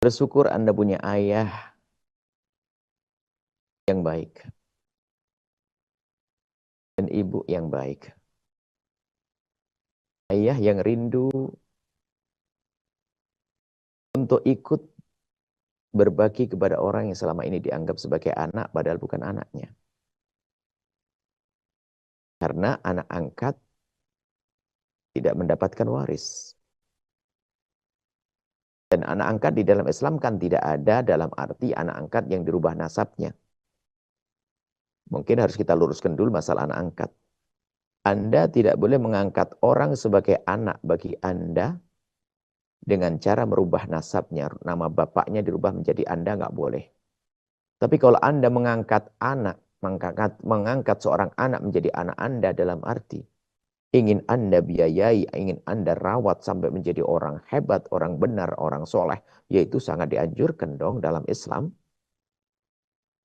Bersyukur Anda punya ayah yang baik dan ibu yang baik. Ayah yang rindu untuk ikut berbagi kepada orang yang selama ini dianggap sebagai anak padahal bukan anaknya. Karena anak angkat tidak mendapatkan waris. Dan anak angkat di dalam Islam kan tidak ada dalam arti anak angkat yang dirubah nasabnya. Mungkin harus kita luruskan dulu masalah anak angkat. Anda tidak boleh mengangkat orang sebagai anak bagi Anda dengan cara merubah nasabnya. Nama bapaknya dirubah menjadi Anda, nggak boleh. Tapi kalau Anda mengangkat anak, mengangkat seorang anak menjadi anak Anda dalam arti ingin Anda biayai, ingin Anda rawat sampai menjadi orang hebat, orang benar, orang soleh, yaitu sangat dianjurkan dong dalam Islam.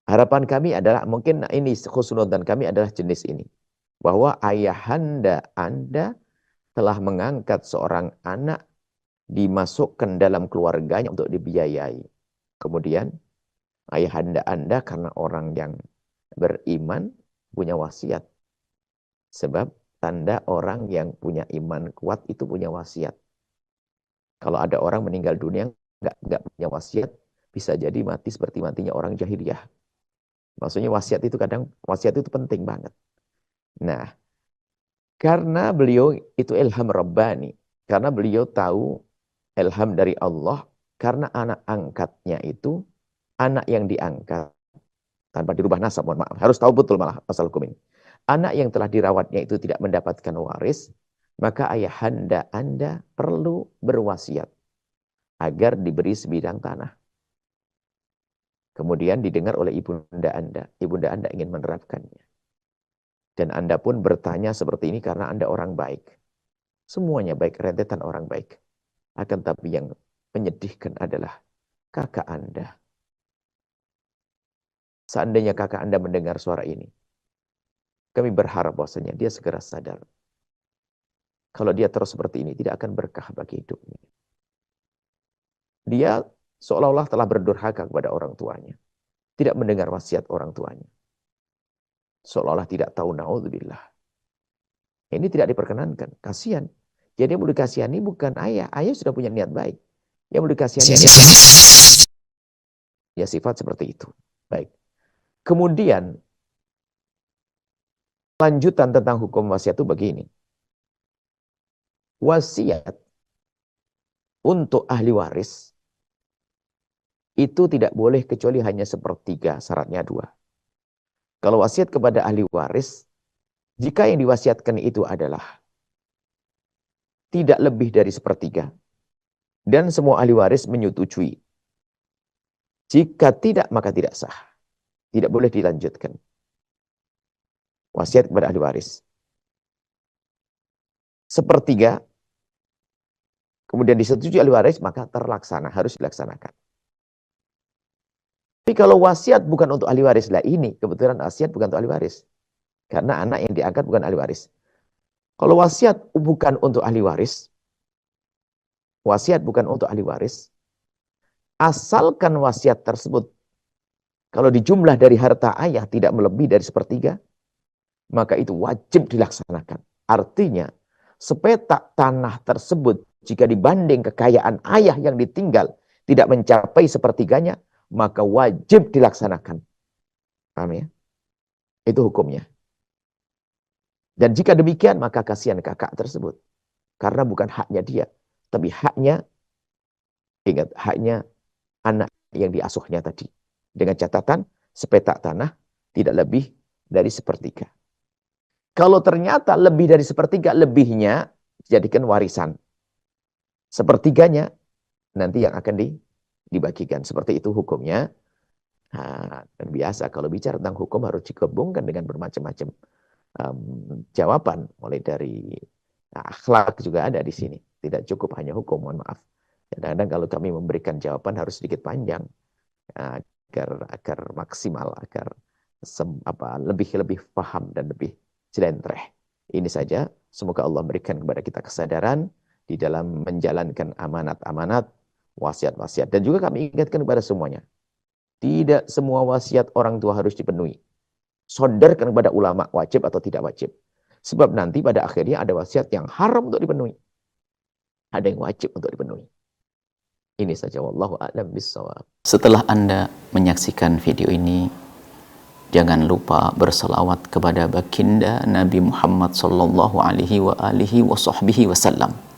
Harapan kami adalah, mungkin ini khusnudzan kami adalah jenis ini. Bahwa ayahanda Anda telah mengangkat seorang anak, dimasukkan dalam keluarganya untuk dibiayai. Kemudian ayahanda Anda karena orang yang beriman punya wasiat. Sebab tanda orang yang punya iman kuat itu punya wasiat. Kalau ada orang meninggal dunia nggak punya wasiat, bisa jadi mati seperti matinya orang jahiliyah. Maksudnya wasiat itu wasiat itu penting banget. Nah, karena beliau itu ilham Rabbani, karena beliau tahu ilham dari Allah, karena anak angkatnya itu anak yang diangkat tanpa dirubah nasab, mohon maaf, harus tahu betul malah pasal hukum ini. Anak yang telah dirawatnya itu tidak mendapatkan waris, maka ayahanda Anda perlu berwasiat agar diberi sebidang tanah. Kemudian didengar oleh ibunda Anda. Ibunda Anda ingin menerapkannya. Dan Anda pun bertanya seperti ini karena Anda orang baik. Semuanya baik, rentetan orang baik. Akan tapi yang menyedihkan adalah kakak Anda. Seandainya kakak Anda mendengar suara ini, kami berharap bahwasanya dia segera sadar. Kalau dia terus seperti ini, tidak akan berkah bagi hidupnya. Dia seolah-olah telah berdurhaka kepada orang tuanya. Tidak mendengar wasiat orang tuanya. Seolah-olah tidak tahu, naudzubillah. Ini tidak diperkenankan. Kasihan. Jadi yang mau dikasihani bukan ayah. Ayah sudah punya niat baik. Yang mau dikasihani ya sifat seperti itu. Baik. Kemudian lanjutan tentang hukum wasiat itu begini. Wasiat untuk ahli waris itu tidak boleh kecuali hanya sepertiga, syaratnya 2. Kalau wasiat kepada ahli waris, jika yang diwasiatkan itu adalah tidak lebih dari sepertiga, dan semua ahli waris menyetujui. Jika tidak, maka tidak sah. Tidak boleh dilanjutkan. Wasiat kepada ahli waris. Sepertiga, kemudian disetujui ahli waris, maka terlaksana, harus dilaksanakan. Tapi kalau wasiat bukan untuk ahli waris, lah ini kebetulan wasiat bukan untuk ahli waris. Karena anak yang diangkat bukan ahli waris. Kalau wasiat bukan untuk ahli waris, asalkan wasiat tersebut, kalau dijumlah dari harta ayah tidak melebihi dari sepertiga, maka itu wajib dilaksanakan. Artinya, sepetak tanah tersebut, jika dibanding kekayaan ayah yang ditinggal, tidak mencapai sepertiganya, maka wajib dilaksanakan. Paham ya? Itu hukumnya. Dan jika demikian, maka kasihan kakak tersebut. Karena bukan haknya dia, tapi haknya, ingat, haknya anak yang diasuhnya tadi. Dengan catatan, sepetak tanah tidak lebih dari sepertiga. Kalau ternyata lebih dari sepertiga, lebihnya dijadikan warisan. Sepertiganya nanti yang akan dibagikan. Seperti itu hukumnya. Nah, dan biasa kalau bicara tentang hukum harus digabungkan dengan bermacam-macam jawaban. Mulai dari akhlak juga ada di sini. Tidak cukup hanya hukum, mohon maaf. Kadang-kadang kalau kami memberikan jawaban harus sedikit panjang. Agar maksimal, agar lebih paham dan lebih jelentreh. Ini saja. Semoga Allah berikan kepada kita kesadaran di dalam menjalankan amanat-amanat wasiat-wasiat. Dan juga kami ingatkan kepada semuanya. Tidak semua wasiat orang tua harus dipenuhi. Sodarkan kepada ulama wajib atau tidak wajib. Sebab nanti pada akhirnya ada wasiat yang haram untuk dipenuhi. Ada yang wajib untuk dipenuhi. Ini saja, wallahu a'lam bissawab. Setelah Anda menyaksikan video ini, jangan lupa berselawat kepada baginda Nabi Muhammad sallallahu alaihi wa alihi wa sahbihi wasallam.